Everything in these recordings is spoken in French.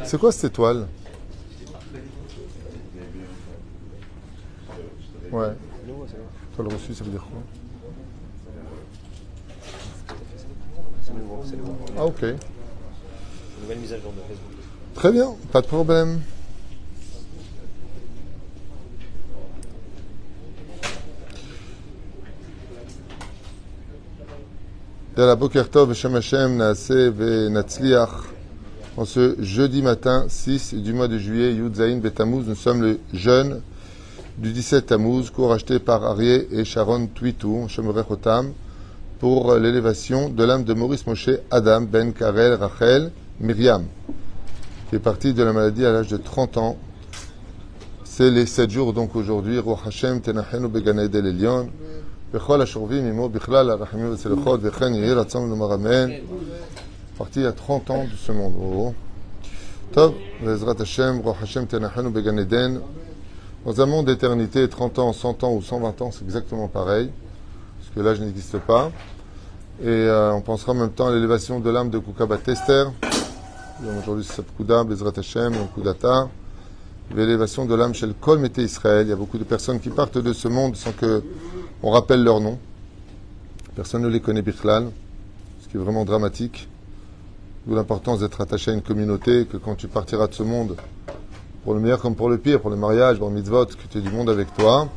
C'est quoi cette étoile? Ouais. Étoile reçue, ça veut dire quoi? C'est le bon. Ah, ok. Nouvelle mise à jour de Facebook. Très bien, pas de problème. Yalla Boker Tov, Shem Hashem, Naaseh Venatzliach. En ce jeudi matin 6 du mois de juillet, Yud Zayin Betamuz, nous sommes le jeûne du 17 Tammuz, cours acheté par Arié et Sharon Twitou, Shemorech Otam, pour l'élévation de l'âme de Maurice Moshe Adam Ben Karel Rachel Myriam, qui est parti de la maladie à l'âge de 30 ans. C'est les 7 jours donc aujourd'hui. Ruach Hashem Tenachenu Began Eden Elyon, Bechol Ashurvim Imo Bichlal Arachimim Vetzelechot Vechen Yehi Ratzon Lomar Amen. Parti à 30 ans de ce monde. Oh. Tov, Vezrat Hashem, Ruach Hashem Tenachenu Began Eden. Dans un monde d'éternité, 30 ans, 100 ans ou 120 ans, c'est exactement pareil, parce que l'âge n'existe pas. Et on pensera en même temps à l'élévation de l'âme de Koukabat Esther. Aujourd'hui, c'est Sapkuda, Bezrat Hashem, Kudata. L'élévation de l'âme chez le Kol Mété Israël. Il y a beaucoup de personnes qui partent de ce monde sans qu'on rappelle leur nom. Personne ne les connaît Bichlal, ce qui est vraiment dramatique. D'où l'importance d'être attaché à une communauté, que quand tu partiras de ce monde, pour le meilleur comme pour le pire, pour le mariage, pour le mitzvot, que tu aies du monde avec toi.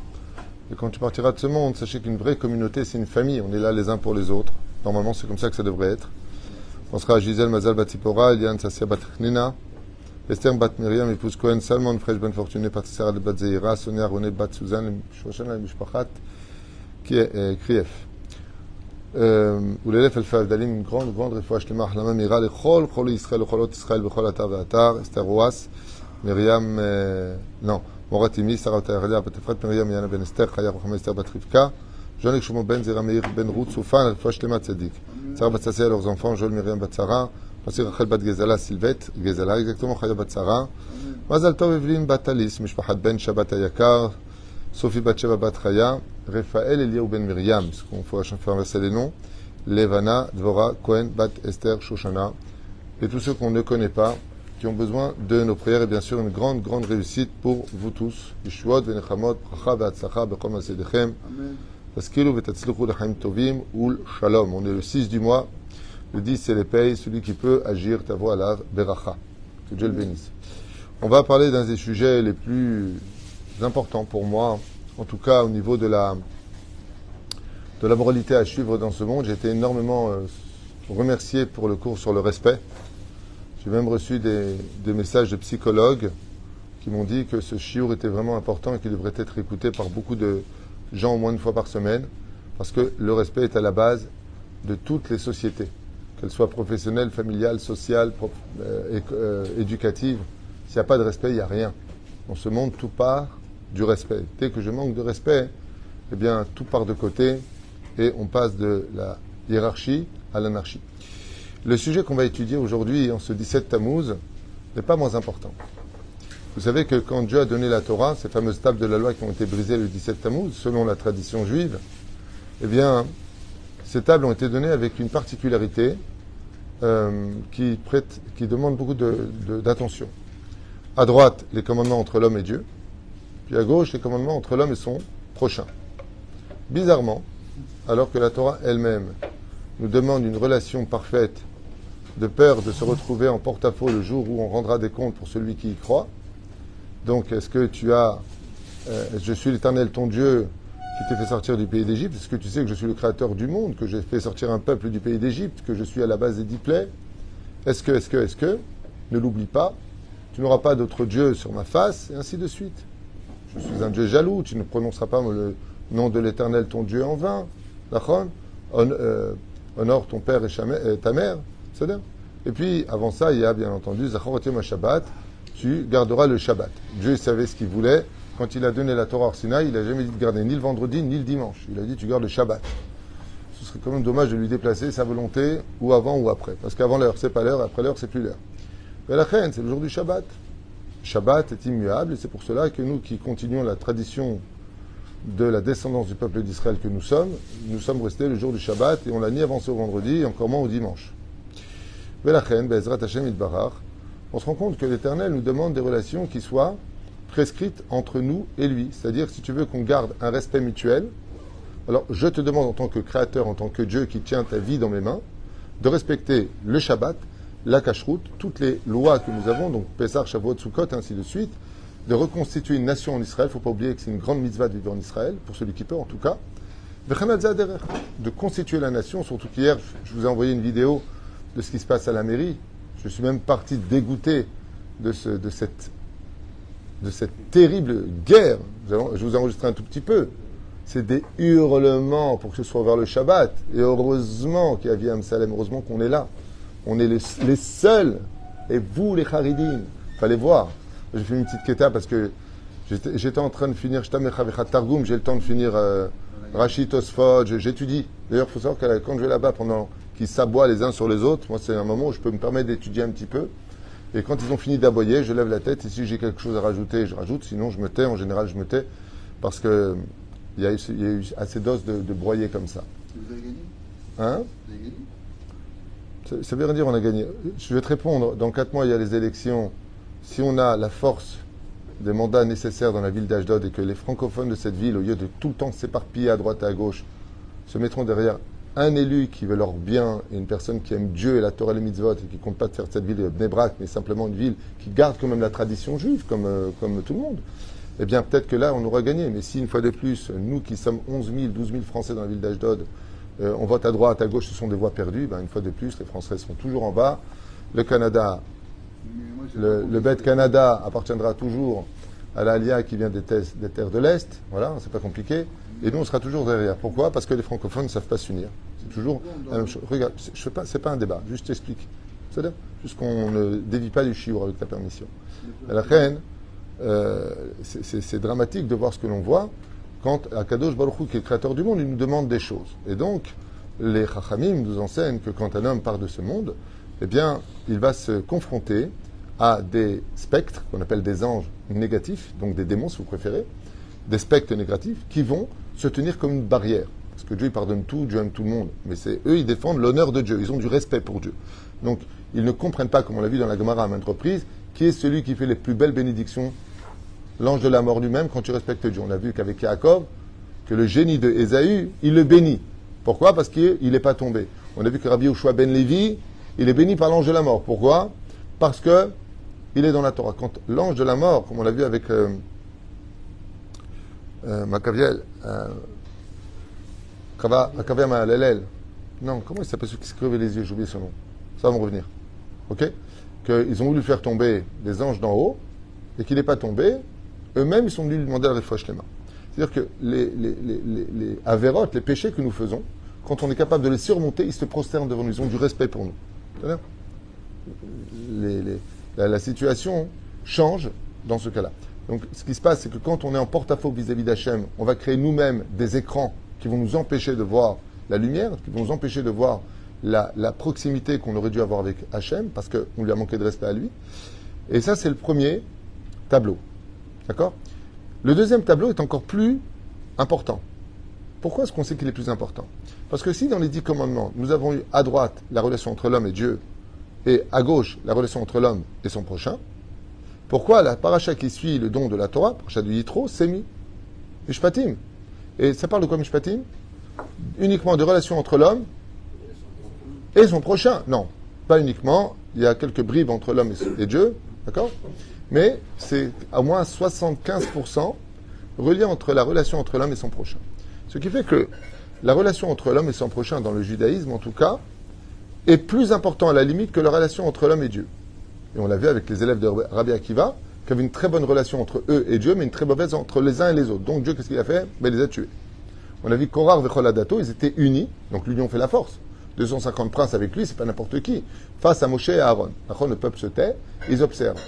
Et quand tu partiras de ce monde, sachez qu'une vraie communauté, c'est une famille. On est là les uns pour les autres. Normalement, c'est comme ça que ça devrait être. On sera à Gisèle Mazal Batipora, Eliane Sassia Batnina, Esther Bat Miriam, épouse Cohen, Salmon, Fresh Ben Fortuné, Patisara de Bat Zeira, Sonia Roné Bat Suzanne, Shoshana Mishpachat, qui est Krief. Ou l'élève Elfa Dalim, une grande réfouach Lema Hlama Mira, le Chol, Chol Israël, le Cholot Israël, Bechol Atar Ve'atar, Esther Roas, Myriam, non, Moratimi, Sarah Tayaria, Batefrat, Myriam, Yana Ben Esther, Chaya Rocham Esther Bat Rivka, Jean-Luc Shimon Ben Zera Meir Ben Ruth, Soufan, Elfouach Lema Tzadik, Sarah Bat Sassé, leurs enfants, Joël Myriam Bat Sarah, Pasir Rachel Bat Gezala, Sylvette, Gezala, exactement, Chaya Bat Sarah, Mazal Tov Evelyn Bat Alice, Mishpachat Ben Shabbat Ayakar, Sophie Bat Sheva Bat Chaya, Raphaël Eliaou Ben Myriam, parce qu'on faut faire verser les noms, Levana, Dvora, Cohen, Bat Esther, Shoshana, et tous ceux qu'on ne connaît pas, qui ont besoin de nos prières et bien sûr une grande réussite pour vous tous. Yeshuot v'nechamot, bracha v'atzlacha b'chol ma'asedechem, taskilu v'tatzluchu l'chaim tovim ul shalom. On est le 6 du mois. Le 10 c'est les payes, celui qui peut agir tavo alav beracha. Que Dieu le bénisse. On va parler d'un des sujets les plus importants pour moi, en tout cas au niveau de la moralité à suivre dans ce monde. J'ai été énormément remercié pour le cours sur le respect. J'ai même reçu des messages de psychologues qui m'ont dit que ce chiour était vraiment important et qu'il devrait être écouté par beaucoup de gens au moins une fois par semaine, parce que le respect est à la base de toutes les sociétés, qu'elles soient professionnelles, familiales, sociales, éducatives. S'il n'y a pas de respect, il n'y a rien. Dans ce monde, tout part du respect. Dès que je manque de respect, eh bien, tout part de côté et on passe de la hiérarchie à l'anarchie. Le sujet qu'on va étudier aujourd'hui, en ce 17 Tammuz, n'est pas moins important. Vous savez que quand Dieu a donné la Torah, ces fameuses tables de la loi qui ont été brisées le 17 Tammuz, selon la tradition juive, eh bien, ces tables ont été données avec une particularité qui demande beaucoup d'attention. À droite, les commandements entre l'homme et Dieu, puis à gauche, les commandements entre l'homme et son prochain. Bizarrement, alors que la Torah elle-même nous demande une relation parfaite, de peur de se retrouver en porte-à-faux le jour où on rendra des comptes pour celui qui y croit. Donc, est-ce que tu as je suis l'Éternel ton Dieu qui t'ai fait sortir du pays d'Égypte? Est-ce que tu sais que je suis le créateur du monde, que j'ai fait sortir un peuple du pays d'Égypte, que je suis à la base des 10 plaies? Est-ce que ne l'oublie pas, tu n'auras pas d'autre Dieu sur ma face, et ainsi de suite. Je suis un Dieu jaloux, tu ne prononceras pas le nom de l'Éternel ton Dieu en vain. D'accord? Honore ton père et ta mère. C'est-à-dire. Et puis, avant ça, il y a bien entendu, Zachor ma Shabbat, tu garderas le Shabbat. Dieu savait ce qu'il voulait. Quand il a donné la Torah au Sinaï, il n'a jamais dit de garder ni le vendredi, ni le dimanche. Il a dit, tu gardes le Shabbat. Ce serait quand même dommage de lui déplacer sa volonté, ou avant ou après. Parce qu'avant l'heure, c'est pas l'heure, après l'heure, c'est plus l'heure. Mais la reine, c'est le jour du Shabbat. Shabbat est immuable, et c'est pour cela que nous qui continuons la tradition de la descendance du peuple d'Israël que nous sommes restés le jour du Shabbat et on l'a ni avancé au vendredi et encore moins au dimanche. Velachem, Be'ezrat Hashem Yitbarach, on se rend compte que l'Éternel nous demande des relations qui soient prescrites entre nous et lui. C'est-à-dire, si tu veux qu'on garde un respect mutuel, alors je te demande en tant que créateur, en tant que Dieu qui tient ta vie dans mes mains, de respecter le Shabbat, la Kashrut, toutes les lois que nous avons, donc Pessah, Shavuot, Sukkot, ainsi de suite, de reconstituer une nation en Israël. Il ne faut pas oublier que c'est une grande mitzvah de vivre en Israël, pour celui qui peut en tout cas. De constituer la nation, surtout qu'hier, je vous ai envoyé une vidéo de ce qui se passe à la mairie. Je suis même parti dégoûté de cette terrible guerre. Je vous ai enregistré un tout petit peu. C'est des hurlements pour que ce soit vers le Shabbat. Et heureusement qu'il y a Via Amsalem, heureusement qu'on est là. On est les seuls. Et vous, les Haridim, fallait voir. J'ai fait une petite kéta parce que j'étais en train de finir Shtamechavechat Targum, j'ai le temps de finir Rashi Tosfot, j'étudie. D'ailleurs, il faut savoir que quand je vais là-bas, pendant qu'ils s'aboient les uns sur les autres, moi c'est un moment où je peux me permettre d'étudier un petit peu. Et quand ils ont fini d'aboyer, je lève la tête et si j'ai quelque chose à rajouter, je rajoute. Sinon, je me tais. En général, je me tais parce que il y a eu assez d'os de broyer comme ça. Vous avez gagné? Hein? Vous avez gagné? Ça veut rien dire on a gagné. Je vais te répondre. Dans 4 mois, il y a les élections. Si on a la force des mandats nécessaires dans la ville d'Ashdod et que les francophones de cette ville, au lieu de tout le temps s'éparpiller à droite et à gauche, se mettront derrière un élu qui veut leur bien et une personne qui aime Dieu et la Torah et les mitzvot et qui ne compte pas de faire de cette ville Bnei Brak, mais simplement une ville qui garde quand même la tradition juive, comme tout le monde, eh bien peut-être que là on aura gagné. Mais si une fois de plus, nous qui sommes 11 000, 12 000 Français dans la ville d'Ashdod, on vote à droite, à gauche, ce sont des voix perdues, ben, une fois de plus, les Français seront toujours en bas. Le Canada, le Bet Canada appartiendra toujours à l'Alia qui vient des terres de l'Est. Voilà, c'est pas compliqué. Et nous, on sera toujours derrière. Pourquoi? Parce que les francophones ne savent pas s'unir. C'est toujours la même chose. Regarde, c'est pas un débat, juste t'explique. C'est-à-dire, juste qu'on ne dévie pas du chiour avec ta permission. À la reine, c'est dramatique de voir ce que l'on voit quand Akadosh Baruch Hu, qui est le créateur du monde, il nous demande des choses. Et donc, les Chachamim nous enseignent que quand un homme part de ce monde, eh bien, il va se confronter à des spectres, qu'on appelle des anges négatifs, donc des démons si vous préférez, des spectres négatifs, qui vont se tenir comme une barrière. Parce que Dieu, il pardonne tout, Dieu aime tout le monde. Mais c'est eux, ils défendent l'honneur de Dieu, ils ont du respect pour Dieu. Donc, ils ne comprennent pas, comme on l'a vu dans la Gemara à maintes reprises, qui est celui qui fait les plus belles bénédictions, l'ange de la mort lui-même, quand tu respectes Dieu. On a vu qu'avec Yaakov, que le génie de Ésaü, il le bénit. Pourquoi? Parce qu'il n'est pas tombé. On a vu que Rabbi Yoshua ben Lévi, il est béni par l'ange de la mort. Pourquoi? Parce que il est dans la Torah. Quand l'ange de la mort, comme on l'a vu avec Macaviel, Macaviel Mahalelel, non, comment il s'appelle celui qui se crevait les yeux? J'ai oublié son nom. Ça va me revenir. Ok? Qu'ils ont voulu faire tomber des anges d'en haut et qu'il n'est pas tombé. Eux-mêmes, ils sont venus lui demander la refouach les mains. C'est-à-dire que les avérotes, les péchés que nous faisons, quand on est capable de les surmonter, ils se prosternent devant nous. Ils ont du respect pour nous. C'est-à-dire la situation change dans ce cas-là. Donc, ce qui se passe, c'est que quand on est en porte-à-faux vis-à-vis d'Hachem, on va créer nous-mêmes des écrans qui vont nous empêcher de voir la lumière, qui vont nous empêcher de voir la proximité qu'on aurait dû avoir avec Hachem, parce qu'on lui a manqué de respect à lui. Et ça, c'est le premier tableau. D'accord? Le deuxième tableau est encore plus important. Pourquoi est-ce qu'on sait qu'il est plus important? Parce que si dans les 10 commandements, nous avons eu à droite la relation entre l'homme et Dieu, et à gauche la relation entre l'homme et son prochain, pourquoi la paracha qui suit le don de la Torah, paracha du Yitro, c'est mis Mishpatim? Et ça parle de quoi Mishpatim? Uniquement de relations entre l'homme et son prochain. Non, pas uniquement. Il y a quelques bribes entre l'homme et Dieu, d'accord? Mais c'est à moins 75% relié entre la relation entre l'homme et son prochain. Ce qui fait que la relation entre l'homme et son prochain, dans le judaïsme en tout cas, est plus important à la limite que la relation entre l'homme et Dieu. Et on l'a vu avec les élèves de Rabbi Akiva, qui avaient une très bonne relation entre eux et Dieu, mais une très mauvaise entre les uns et les autres. Donc Dieu, qu'est-ce qu'il a fait? Ben, il les a tués. On a vu Korar Vecholadato, ils étaient unis, donc l'union fait la force. 250 princes avec lui, c'est pas n'importe qui. Face à Moshe et à Aaron. Le peuple se tait, ils observent.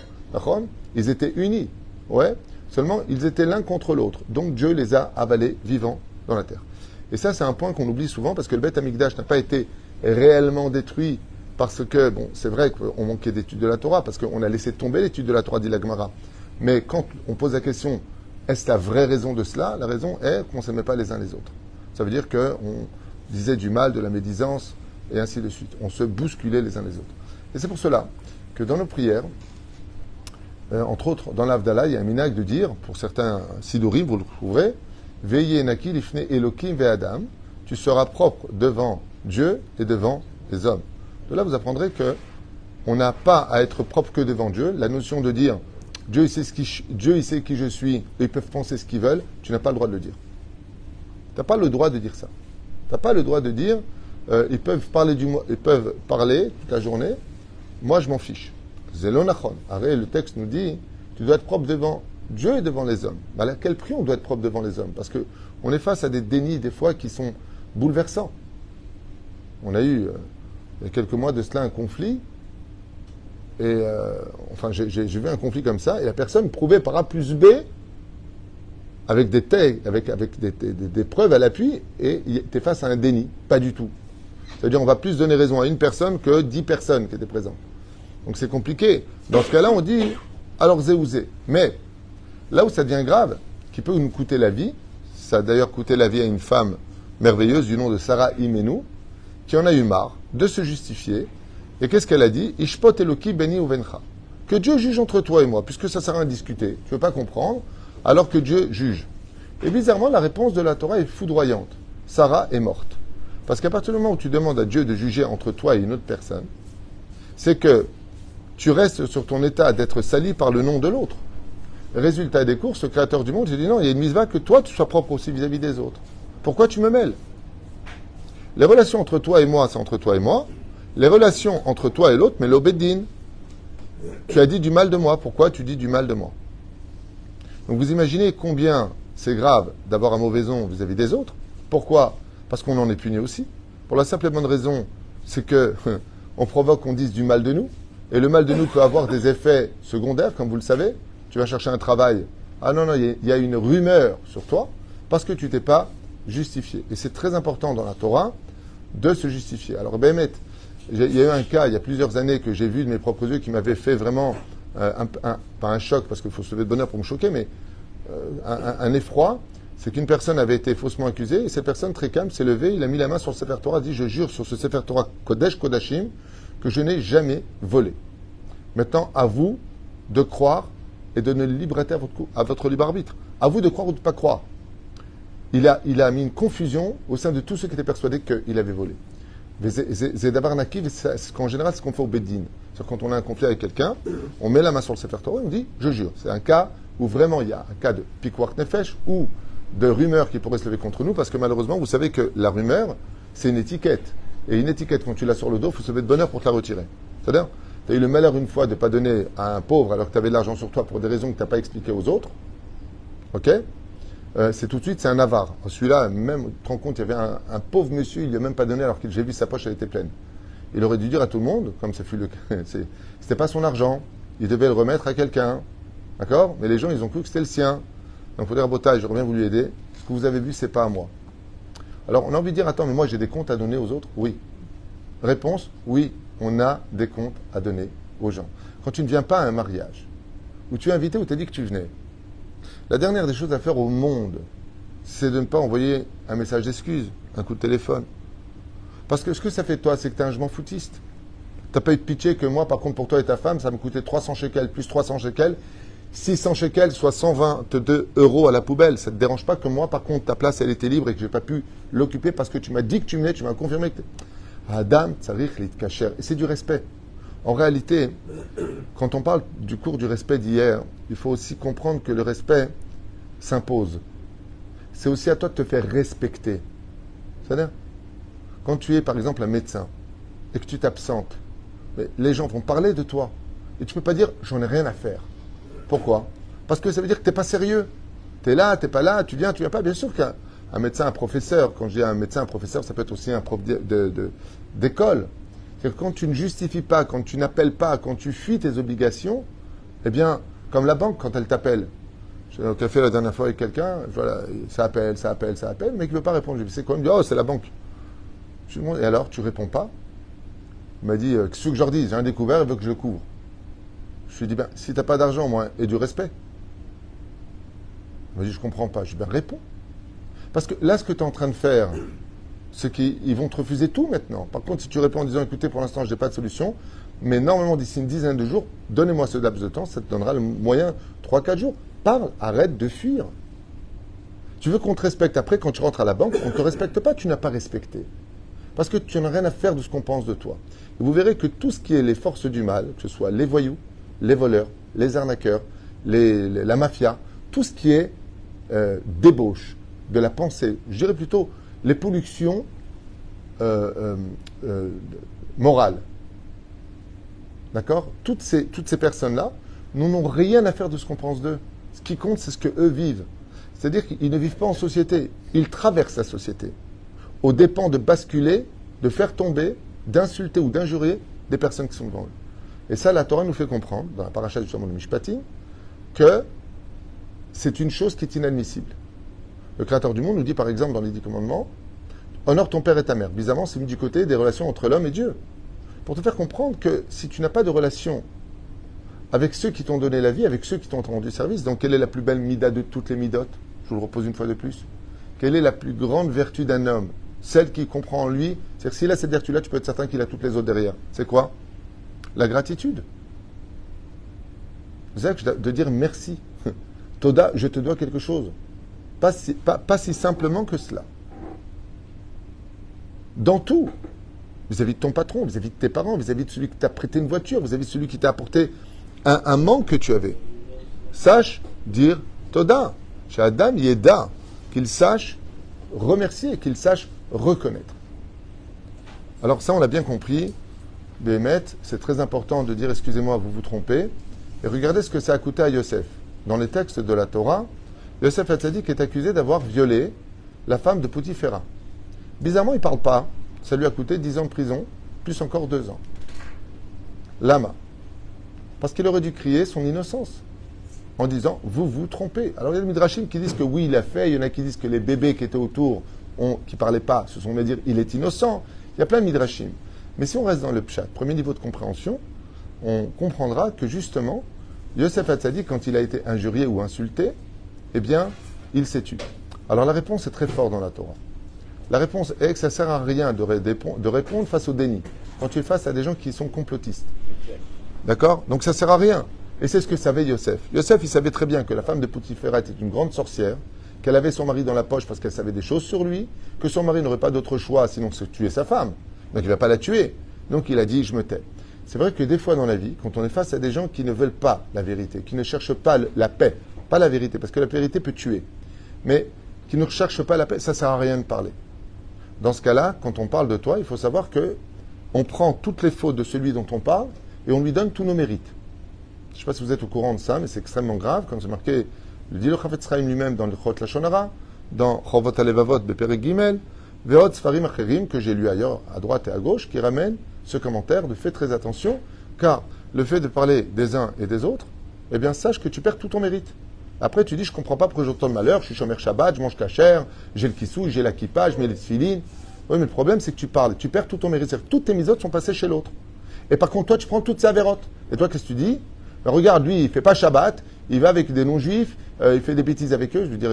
Ils étaient unis. Ouais. Seulement, ils étaient l'un contre l'autre. Donc Dieu les a avalés vivants dans la terre. Et ça, c'est un point qu'on oublie souvent, parce que le Beth Amikdash n'a pas été réellement détruit parce que, bon, c'est vrai qu'on manquait d'études de la Torah, parce qu'on a laissé tomber l'étude de la Torah, dit la Gemara. Mais quand on pose la question, est-ce la vraie raison de cela? La raison est qu'on ne s'aimait pas les uns les autres. Ça veut dire qu'on disait du mal, de la médisance, et ainsi de suite. On se bousculait les uns les autres. Et c'est pour cela que dans nos prières, Entre autres, dans l'Avdallah, il y a un minag de dire, pour certains sidurim, vous le trouverez, Veillez naki lifne Elokim ve Adam, tu seras propre devant Dieu et devant les hommes. De là, vous apprendrez que on n'a pas à être propre que devant Dieu. La notion de dire Dieu il sait qui je suis, ils peuvent penser ce qu'ils veulent, tu n'as pas le droit de le dire. Tu n'as pas le droit de dire ça. Tu n'as pas le droit de dire ils peuvent parler toute la journée, moi je m'en fiche. Zelonachon. Arrête, le texte nous dit tu dois être propre devant Dieu et devant les hommes. À quel prix on doit être propre devant les hommes? Parce qu'on est face à des dénis des fois qui sont bouleversants. On a eu, il y a quelques mois de cela, un conflit. Et j'ai vu un conflit comme ça, et la personne prouvait par A plus B, avec des preuves à l'appui, et tu es face à un déni. Pas du tout. C'est-à-dire on va plus donner raison à une personne que 10 personnes qui étaient présentes. Donc c'est compliqué. Dans ce cas-là, on dit, alors zéouzé. Mais, là où ça devient grave, qui peut nous coûter la vie, ça a d'ailleurs coûté la vie à une femme merveilleuse du nom de Sarah Imenou, qui en a eu marre de se justifier. Et qu'est-ce qu'elle a dit? Ishpot Eloki beni uvencha. Que Dieu juge entre toi et moi, puisque ça sert à rien de discuter. Tu ne veux pas comprendre, alors que Dieu juge. Et bizarrement, la réponse de la Torah est foudroyante. Sarah est morte. Parce qu'à partir du moment où tu demandes à Dieu de juger entre toi et une autre personne, c'est que tu restes sur ton état d'être sali par le nom de l'autre. Résultat des courses, le créateur du monde, il dit non, il y a une mitzvah que toi, tu sois propre aussi vis-à-vis des autres. Pourquoi tu me mêles? Les relations entre toi et moi, c'est entre toi et moi. Les relations entre toi et l'autre, mais l'obeddin. Tu as dit du mal de moi. Pourquoi tu dis du mal de moi? Donc vous imaginez combien c'est grave d'avoir un mauvais nom vis-à-vis des autres. Pourquoi? Parce qu'on en est puni aussi. Pour la simple et bonne raison, c'est que on provoque qu'on dise du mal de nous. Et le mal de nous peut avoir des effets secondaires, comme vous le savez. Tu vas chercher un travail. Ah non, il y a une rumeur sur toi parce que tu t'es pas justifié. Et c'est très important dans la Torah de se justifier. Alors, Béhémet, il y a eu un cas, il y a plusieurs années, que j'ai vu de mes propres yeux qui m'avait fait vraiment, pas un choc, parce qu'il faut se lever de bonheur pour me choquer, mais un effroi. C'est qu'une personne avait été faussement accusée, et cette personne, très calme, s'est levée, il a mis la main sur le Sefer Torah, dit « Je jure sur ce Sefer Torah Kodesh Kodashim que je n'ai jamais volé. Maintenant, à vous de croire et de donner liberté à votre libre arbitre. À vous de croire ou de ne pas croire. » Il a mis une confusion au sein de tous ceux qui étaient persuadés qu'il avait volé. C'est d'abord nakiv, en général, c'est ce qu'on fait au Beddin. C'est quand on a un conflit avec quelqu'un, on met la main sur le Sefer Torah et on dit « Je jure ». C'est un cas où vraiment il y a un cas de pikwart nefesh ou de rumeur qui pourrait se lever contre nous, parce que malheureusement, vous savez que la rumeur, c'est une étiquette. Et une étiquette, quand tu l'as sur le dos, il faut se lever de bonheur pour te la retirer. C'est-à-dire, tu as eu le malheur une fois de ne pas donner à un pauvre alors que tu avais de l'argent sur toi pour des raisons que tu n'as pas expliquées aux autres. Ok? C'est tout de suite, c'est un avare. Celui-là, même, tu te rends compte, il y avait un pauvre monsieur, il ne lui a même pas donné alors que j'ai vu sa poche, elle était pleine. Il aurait dû dire à tout le monde, comme ça fut le cas, c'était pas son argent, il devait le remettre à quelqu'un. D'accord? Mais les gens, ils ont cru que c'était le sien. Donc, il faut dire, Botaï, je reviens vous lui aider. Ce que vous avez vu, c'est pas à moi. Alors, on a envie de dire, attends, mais moi, j'ai des comptes à donner aux autres? Oui. Réponse, oui, on a des comptes à donner aux gens. Quand tu ne viens pas à un mariage, où tu es invité, où tu as dit que tu venais, la dernière des choses à faire au monde, c'est de ne pas envoyer un message d'excuse, un coup de téléphone. Parce que ce que ça fait de toi, c'est que tu es un je m'en foutiste. Tu n'as pas eu de pitié que moi, par contre, pour toi et ta femme, ça me coûtait 300 shekels, plus 300 shekels, 600 shekels, soit 122 € à la poubelle. Ça ne te dérange pas que moi, par contre, ta place, elle était libre et que je n'ai pas pu l'occuper parce que tu m'as dit que tu venais, tu m'as confirmé que Adam, tsarich litkacher. Et c'est du respect. En réalité, quand on parle du cours du respect d'hier, il faut aussi comprendre que le respect s'impose. C'est aussi à toi de te faire respecter. C'est-à-dire, quand tu es par exemple un médecin et que tu t'absentes, les gens vont parler de toi. Et tu ne peux pas dire « j'en ai rien à faire ». Pourquoi? Parce que ça veut dire que tu n'es pas sérieux. Tu es là, tu n'es pas là, tu viens pas. Bien sûr qu'un médecin, un professeur, quand je dis un médecin, un professeur, ça peut être aussi un prof d'école. C'est-à-dire que quand tu ne justifies pas, quand tu n'appelles pas, quand tu fuis tes obligations, eh bien, comme la banque, quand elle t'appelle. J'étais au café la dernière fois avec quelqu'un, voilà, ça appelle, le mec ne veut pas répondre. Je lui dis, c'est quoi? Il me dit, oh, c'est la banque. Je lui dis, et alors, tu réponds pas? Il m'a dit, qu'est-ce que je leur dis? J'ai un découvert, il veut que je le couvre. Je lui ai dit, ben, si tu n'as pas d'argent, moi, et du respect. Il m'a dit, je comprends pas. Je lui ai dit, ben, réponds. Parce que là, ce que tu es en train de faire, c'est qu'ils vont te refuser tout maintenant. Par contre, si tu réponds en disant, écoutez, pour l'instant, je n'ai pas de solution, mais normalement, d'ici une dizaine de jours, donnez-moi ce laps de temps, ça te donnera le moyen 3-4 jours. Parle, arrête de fuir. Tu veux qu'on te respecte après, quand tu rentres à la banque, on ne te respecte pas, tu n'as pas respecté. Parce que tu n'as rien à faire de ce qu'on pense de toi. Et vous verrez que tout ce qui est les forces du mal, que ce soit les voyous, les voleurs, les arnaqueurs, la mafia, tout ce qui est débauche de la pensée, je dirais plutôt les pollutions morales. D'accord ? Toutes ces personnes-là n'ont rien à faire de ce qu'on pense d'eux. Ce qui compte, c'est ce qu'eux vivent. C'est-à-dire qu'ils ne vivent pas en société, ils traversent la société, aux dépens de basculer, de faire tomber, d'insulter ou d'injurier des personnes qui sont devant eux. Et ça, la Torah nous fait comprendre, dans la paracha justement de Mishpatim, que c'est une chose qui est inadmissible. Le Créateur du monde nous dit par exemple dans les 10 commandements, honore ton père et ta mère. Bizarrement, c'est mis du côté des relations entre l'homme et Dieu. Pour te faire comprendre que si tu n'as pas de relation avec ceux qui t'ont donné la vie, avec ceux qui t'ont rendu service, donc quelle est la plus belle mida de toutes les midotes ? Je vous le repose une fois de plus. Quelle est la plus grande vertu d'un homme ? Celle qui comprend en lui. C'est-à-dire s'il a cette vertu-là, tu peux être certain qu'il a toutes les autres derrière. C'est quoi ? La gratitude. C'est de dire merci. Toda, je te dois quelque chose. Pas si simplement que cela. Dans tout. Vis-à-vis de ton patron, vis-à-vis de tes parents, vis-à-vis de celui qui t'a prêté une voiture, vis-à-vis de celui qui t'a apporté un manque que tu avais. Sache dire Toda. Chez Adam, Yeda. Qu'il sache remercier, qu'il sache reconnaître. Alors ça, on l'a bien compris. Béhémet, c'est très important de dire excusez-moi, vous vous trompez. Et regardez ce que ça a coûté à Yosef. Dans les textes de la Torah, Yosef Hatzadik est accusé d'avoir violé la femme de Poutifera. Bizarrement, il ne parle pas. Ça lui a coûté 10 ans de prison, plus encore 2 ans. Lama. Parce qu'il aurait dû crier son innocence en disant « vous vous trompez ». Alors il y a des midrashim qui disent que oui, il a fait. Il y en a qui disent que les bébés qui étaient autour, qui ne parlaient pas, se sont mis à dire « il est innocent ». Il y a plein de midrashim. Mais si on reste dans le pshat, premier niveau de compréhension, on comprendra que justement, Yosef Hatzadik, quand il a été injurié ou insulté, eh bien, il s'est tué. Alors la réponse est très forte dans la Torah. La réponse est que ça ne sert à rien de répondre face au déni, quand tu es face à des gens qui sont complotistes. D'accord ? Donc ça ne sert à rien. Et c'est ce que savait Yosef. Yosef, il savait très bien que la femme de Poutifera était une grande sorcière, qu'elle avait son mari dans la poche parce qu'elle savait des choses sur lui, que son mari n'aurait pas d'autre choix sinon que de tuer sa femme. Donc il ne va pas la tuer. Donc il a dit, je me tais. C'est vrai que des fois dans la vie, quand on est face à des gens qui ne veulent pas la vérité, qui ne cherchent pas la paix, pas la vérité, parce que la vérité peut tuer, mais qui ne recherchent pas la paix, ça ne sert à rien de parler. Dans ce cas-là, quand on parle de toi, il faut savoir que on prend toutes les fautes de celui dont on parle et on lui donne tous nos mérites. Je ne sais pas si vous êtes au courant de ça, mais c'est extrêmement grave, comme c'est marqué, le dit le Chafetz Chaim lui-même dans le Chot Lashon Hara, dans Chovot Halevavot Beperek Gimel, Ve'od Sfarim Acherim, que j'ai lu ailleurs, à droite et à gauche, qui ramène ce commentaire de fais très attention, car le fait de parler des uns et des autres, eh bien, sache que tu perds tout ton mérite. Après, tu dis, je ne comprends pas pourquoi j'entends le malheur, je suis Shomer Shabbat, je mange kasher, j'ai le kissou, j'ai la kippa, je mets les tfilines. Oui, mais le problème, c'est que tu parles, tu perds tout ton mérite. C'est-à-dire que toutes tes misotes sont passées chez l'autre. Et par contre, toi, tu prends toutes ses avérotes. Et toi, qu'est-ce que tu dis ? Ben, regarde, lui, il ne fait pas Shabbat, il va avec des non-juifs, il fait des bêtises avec eux, je veux dire,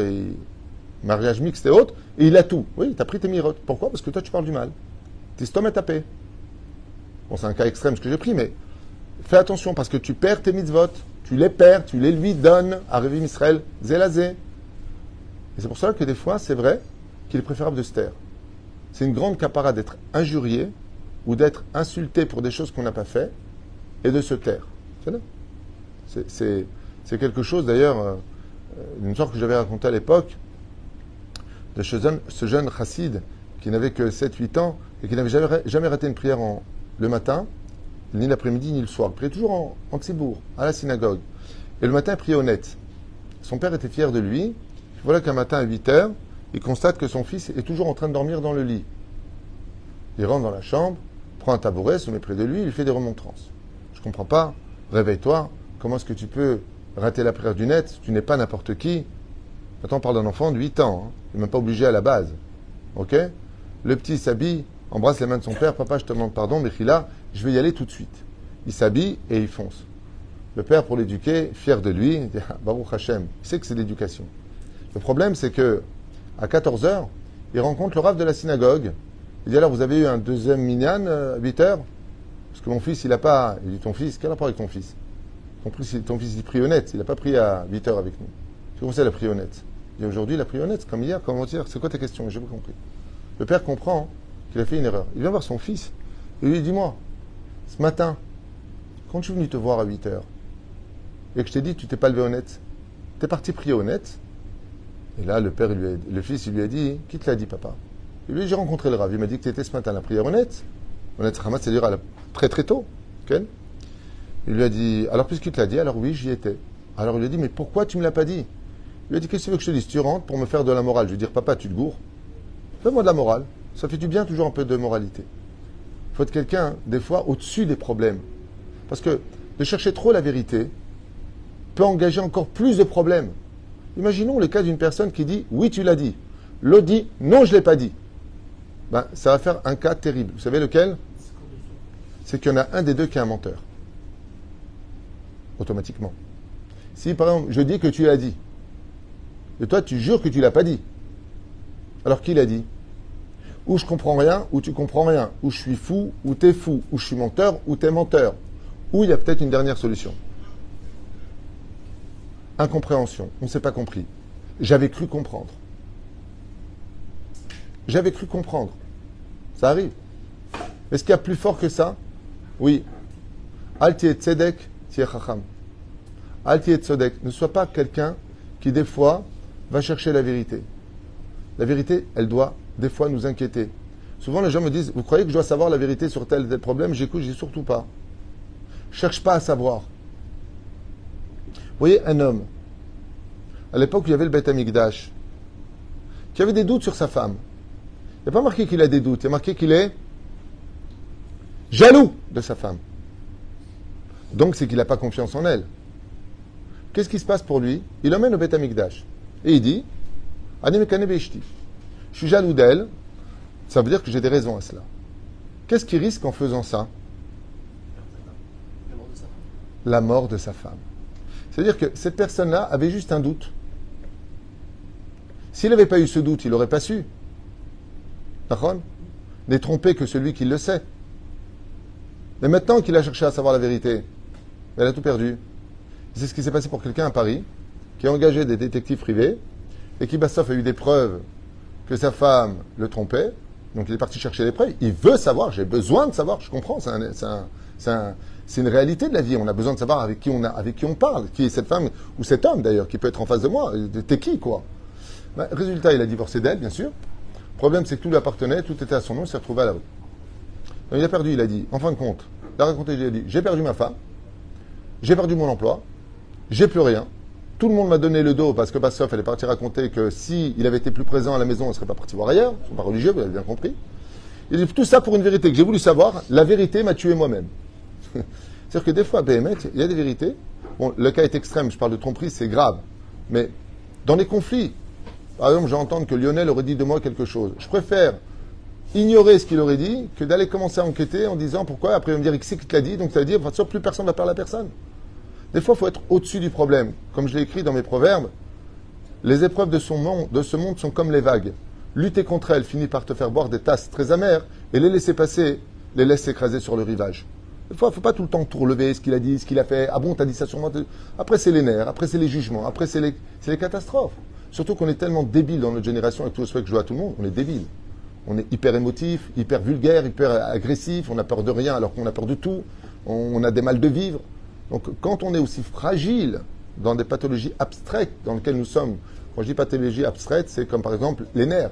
mariage mixte et autres, et il a tout. Oui, tu as pris tes mirotes. Pourquoi ? Parce que toi, tu parles du mal. Tes stom est tapé. Bon, c'est un cas extrême ce que j'ai pris, mais fais attention parce que tu perds tes mitzvot. Tu les perds, tu les lui donnes à Revim Israël, Zélazé. Et c'est pour ça que des fois, c'est vrai qu'il est préférable de se taire. C'est une grande capara d'être injurié ou d'être insulté pour des choses qu'on n'a pas fait et de se taire. C'est quelque chose, d'ailleurs, une histoire que j'avais racontée à l'époque de ce jeune chassid qui n'avait que 7-8 ans et qui n'avait jamais raté une prière le matin, ni l'après-midi, ni le soir. Il priait toujours en tzibour, à la synagogue. Et le matin, il priait honnête. Son père était fier de lui. Voilà qu'un matin, à 8 heures, il constate que son fils est toujours en train de dormir dans le lit. Il rentre dans la chambre, prend un tabouret, se met près de lui, il lui fait des remontrances. Je ne comprends pas. Réveille-toi. Comment est-ce que tu peux rater la prière du net ? Tu n'es pas n'importe qui. Maintenant, on parle d'un enfant de 8 ans. Il n'est même pas obligé à la base. Ok ? Le petit s'habille, embrasse les mains de son père. Papa, je te demande pardon, mais là, je vais y aller tout de suite. Il s'habille et il fonce. Le père, pour l'éduquer, fier de lui, il dit Baruch Hashem. Il sait que c'est l'éducation. Le problème, c'est que à 14 heures, il rencontre le rav de la synagogue. Il dit alors, vous avez eu un deuxième minyan à 8 heures ? Parce que mon fils, il n'a pas. Il dit ton fils, quel rapport avec ton fils? Ton fils, il prie honnête. Il n'a pas prié à 8 heures avec nous. Comment c'est la prière honnête? Il dit aujourd'hui, la prière honnête, c'est comme hier, comment dire? C'est quoi ta question? J'ai pas compris. Le père comprend qu'il a fait une erreur. Il vient voir son fils et lui dit dis-moi, ce matin, quand je suis venu te voir à 8 heures et que je t'ai dit tu t'es pas levé honnête, t'es parti prier honnête. Et là, le fils, il lui a dit qui te l'a dit, papa? Et lui, j'ai rencontré le Rav. Il m'a dit que tu étais ce matin à la prière honnête. Honnête, c'est-à-dire très très tôt. Okay? Il lui a dit alors, puisqu'il te l'a dit, alors oui, j'y étais. Alors il lui a dit mais pourquoi tu me l'as pas dit? Il lui a dit qu'est-ce que tu veux que je te dise? Tu rentres pour me faire de la morale. Je lui ai dit papa, tu te gourres. Fais-moi de la morale. Ça fait du bien, toujours un peu de moralité. Il faut être quelqu'un, des fois, au-dessus des problèmes. Parce que de chercher trop la vérité peut engager encore plus de problèmes. Imaginons le cas d'une personne qui dit oui, tu l'as dit. L'autre dit non, je ne l'ai pas dit. Ben, ça va faire un cas terrible. Vous savez lequel? C'est qu'il y en a un des deux qui est un menteur. Automatiquement. Si par exemple, je dis que tu l'as dit, et toi tu jures que tu l'as pas dit, alors qui l'a dit? Ou je comprends rien, ou tu comprends rien, ou je suis fou, ou t'es fou, ou je suis menteur, ou t'es menteur. Ou il y a peut-être une dernière solution. Incompréhension, on ne s'est pas compris. J'avais cru comprendre. J'avais cru comprendre. Ça arrive. Est-ce qu'il y a plus fort que ça? Oui. Al tiet tzedek, tiet chacham. Al tiet tzedek. Ne sois pas quelqu'un qui, des fois, va chercher la vérité. La vérité, elle doit, des fois, nous inquiéter. Souvent, les gens me disent, vous croyez que je dois savoir la vérité sur tel et tel problème? J'écoute, je dis surtout pas. Cherche pas à savoir. Vous voyez, un homme, à l'époque où il y avait le Beth Amikdash, qui avait des doutes sur sa femme. Il n'y a pas marqué qu'il a des doutes, il y a marqué qu'il est jaloux de sa femme. Donc, c'est qu'il n'a pas confiance en elle. Qu'est-ce qui se passe pour lui? Il l'emmène au Beth Amikdash. Et il dit, Ani mekane beishti. Je suis jaloux d'elle, ça veut dire que j'ai des raisons à cela. Qu'est-ce qu'il risque en faisant ça? La mort de sa femme. C'est-à-dire que cette personne-là avait juste un doute. S'il n'avait pas eu ce doute, il n'aurait pas su. D'accord? N'est trompé que celui qui le sait. Mais maintenant qu'il a cherché à savoir la vérité, elle a tout perdu. C'est ce qui s'est passé pour quelqu'un à Paris, qui a engagé des détectives privés, et qui, Bassoff, a eu des preuves que sa femme le trompait. Donc il est parti chercher les preuves. Il veut savoir, j'ai besoin de savoir, je comprends, c'est une réalité de la vie. On a besoin de savoir avec qui on parle, qui est cette femme, ou cet homme d'ailleurs, qui peut être en face de moi. T'es qui, quoi? Ben, résultat, il a divorcé d'elle, bien sûr. Le problème, c'est que tout lui appartenait, tout était à son nom, il s'est retrouvé à la rue. Donc il a perdu, il a dit, en fin de compte, il a raconté, il a dit, j'ai perdu ma femme, j'ai perdu mon emploi, j'ai plus rien. Tout le monde m'a donné le dos parce que Bassoff allait partir raconter que s'il avait été plus présent à la maison, on ne serait pas parti voir ailleurs. Ils ne sont pas religieux, vous avez bien compris. Il dit tout ça pour une vérité que j'ai voulu savoir. La vérité m'a tué moi-même. C'est-à-dire que des fois, BMT, il y a des vérités. Bon, le cas est extrême, je parle de tromperie, c'est grave. Mais dans les conflits, par exemple, j'entends que Lionel aurait dit de moi quelque chose. Je préfère ignorer ce qu'il aurait dit que d'aller commencer à enquêter en disant pourquoi. Après, on me dire qui c'est qui te l'a dit. Donc ça veut dire, enfin, plus personne ne va parler à personne. Des fois, il faut être au-dessus du problème. Comme je l'ai écrit dans mes proverbes, les épreuves de ce monde sont comme les vagues. Lutter contre elles finit par te faire boire des tasses très amères et les laisser passer, les laisse s'écraser sur le rivage. Des fois, il ne faut pas tout le temps tout relever, ce qu'il a dit, ce qu'il a fait. Ah bon, t'as dit ça sur moi. Après, c'est les nerfs, après, c'est les jugements, après, c'est les catastrophes. Surtout qu'on est tellement débile dans notre génération, avec tout le souhait que je joue à tout le monde, on est débile. On est hyper émotif, hyper vulgaire, hyper agressif, on a peur de rien alors qu'on a peur de tout, on a des mal de vivre. Donc, quand on est aussi fragile dans des pathologies abstraites dans lesquelles nous sommes, quand je dis pathologie abstraite, c'est comme par exemple les nerfs.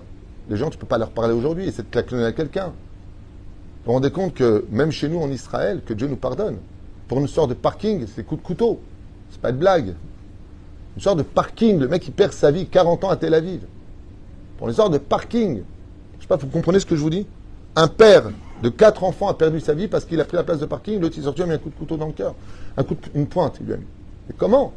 Les gens, tu ne peux pas leur parler aujourd'hui, essayer de claquer à quelqu'un. Vous vous rendez compte que même chez nous en Israël, que Dieu nous pardonne, pour une sorte de parking, c'est coup de couteau. C'est pas de blague. Une sorte de parking, le mec il perd sa vie 40 ans à Tel Aviv. Pour une sorte de parking. Je sais pas, vous comprenez ce que je vous dis? Un père de 4 enfants a perdu sa vie parce qu'il a pris la place de parking, l'autre il est sorti, il a mis un coup de couteau dans le cœur. Une pointe, il lui a mis. Et comment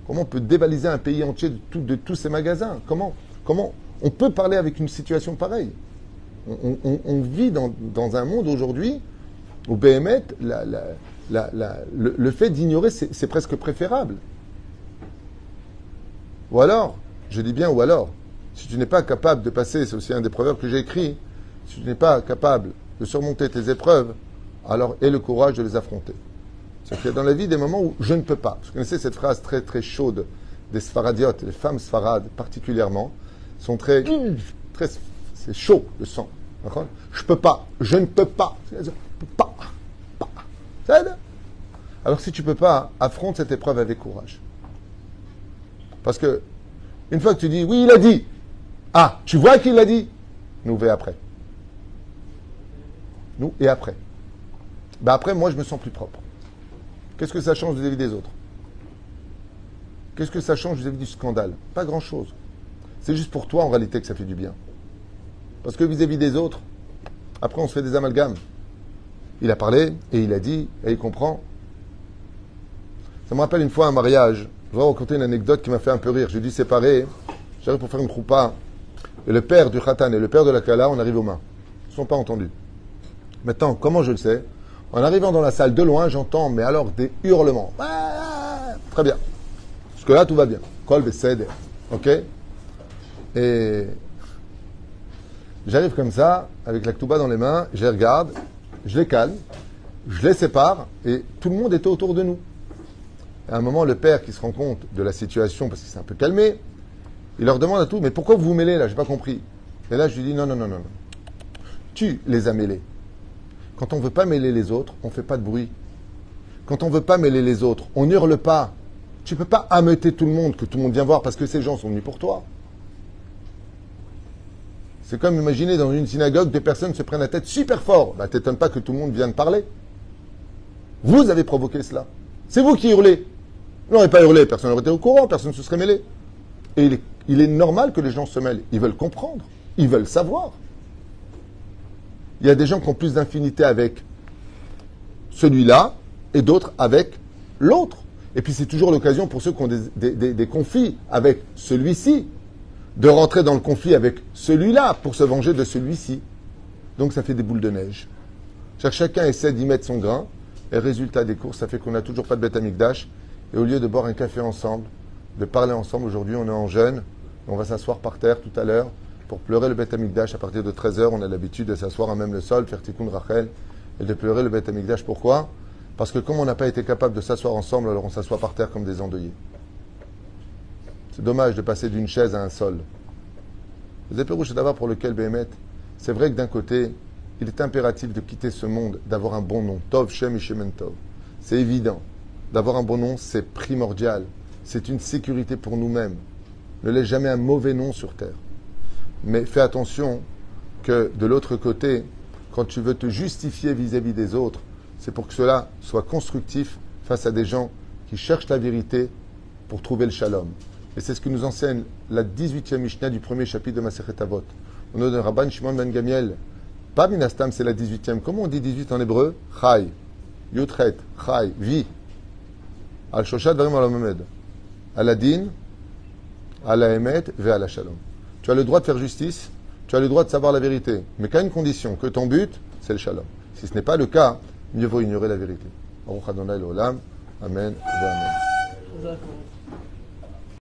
on peut dévaliser un pays entier de tous ces magasins? Comment on peut parler avec une situation pareille? On vit dans un monde aujourd'hui où BMT, le fait d'ignorer, c'est presque préférable. Ou alors, je dis bien ou alors, si tu n'es pas capable de passer, c'est aussi un des proverbes que j'ai écrit, si tu n'es pas capable de surmonter tes épreuves, alors aie le courage de les affronter. C'est-à-dire qu'il y a dans la vie des moments où je ne peux pas. Vous connaissez cette phrase très très chaude des Sfaradiotes, les femmes sfarades particulièrement, sont très c'est chaud le sang. D'accord? Je peux pas, je ne peux pas. Je ne peux pas. Ça aide. Alors si tu peux pas, affronte cette épreuve avec courage. Parce que une fois que tu dis oui, il a dit. Ah, tu vois qu'il l'a dit. Nous et après. Nous et après. Ben après, moi, je me sens plus propre. Qu'est-ce que ça change vis-à-vis des autres? Qu'est-ce que ça change vis-à-vis du scandale? Pas grand-chose. C'est juste pour toi, en réalité, que ça fait du bien. Parce que vis-à-vis des autres, après, on se fait des amalgames. Il a parlé, et il a dit, et il comprend. Ça me rappelle une fois un mariage. Je vais raconter une anecdote qui m'a fait un peu rire. J'ai dû séparer. J'arrive pour faire une choupa. Et le père du khatan et le père de la kala, on arrive aux mains. Ils ne sont pas entendus. Maintenant, comment je le sais? En arrivant dans la salle de loin, j'entends, mais alors, des hurlements. Très bien. Parce que là, tout va bien. Kol beseder. Ok? Et j'arrive comme ça, avec la ktouba dans les mains, je les regarde, je les calme, je les sépare, et tout le monde était autour de nous. À un moment, le père qui se rend compte de la situation, parce qu'il s'est un peu calmé, il leur demande à tous, mais pourquoi vous vous mêlez là? J'ai pas compris. Et là, je lui dis, non. Tu les as mêlés. Quand on ne veut pas mêler les autres, on ne fait pas de bruit. Quand on ne veut pas mêler les autres, on n'hurle pas. Tu ne peux pas ameuter tout le monde, que tout le monde vient voir, parce que ces gens sont venus pour toi. C'est comme imaginer dans une synagogue, des personnes se prennent la tête super fort. Bah, t'étonnes pas que tout le monde vienne parler. Vous avez provoqué cela. C'est vous qui hurlez. Vous n'aurez pas hurlé, personne n'aurait été au courant, personne ne se serait mêlé. Et il est normal que les gens se mêlent. Ils veulent comprendre. Ils veulent savoir. Il y a des gens qui ont plus d'infinité avec celui-là et d'autres avec l'autre. Et puis c'est toujours l'occasion pour ceux qui ont des conflits avec celui-ci de rentrer dans le conflit avec celui-là pour se venger de celui-ci. Donc ça fait des boules de neige. Chacun essaie d'y mettre son grain et résultat des courses, ça fait qu'on n'a toujours pas de Beth Amikdash. Et au lieu de boire un café ensemble, de parler ensemble, aujourd'hui on est en jeûne, on va s'asseoir par terre tout à l'heure pour pleurer le Beth Amikdash. À partir de 13h, on a l'habitude de s'asseoir à même le sol, faire Tikkun Rachel, et de pleurer le Beth Amikdash. Pourquoi? Parce que comme on n'a pas été capable de s'asseoir ensemble, alors on s'assoit par terre comme des endeuillés. C'est dommage de passer d'une chaise à un sol. Le Pérouche d'abord pour lequel Béhémet, c'est vrai que d'un côté, il est impératif de quitter ce monde, d'avoir un bon nom. Tov, Shem, Ishemen Tov. C'est évident. D'avoir un bon nom, c'est primordial. C'est une sécurité pour nous-mêmes. Ne laisse jamais un mauvais nom sur terre. Mais fais attention que de l'autre côté, quand tu veux te justifier vis-à-vis des autres, c'est pour que cela soit constructif face à des gens qui cherchent la vérité pour trouver le shalom. Et c'est ce que nous enseigne la 18e Mishnah du premier chapitre de Masechet Avot. Au nom de Rabban Shimon ben Gamiel, pas Minastam, c'est la 18e. Comment on dit 18 en hébreu? Chai, Yutret, Chai, vie. Al-Shoshat Varim al-Mohamed. Al-Adin, Al-Emet, Ve Al-Shalom. Tu as le droit de faire justice, tu as le droit de savoir la vérité, mais qu'à une condition, que ton but, c'est le shalom. Si ce n'est pas le cas, mieux vaut ignorer la vérité. Baruch Adonai l'Olam. Amen. Amen.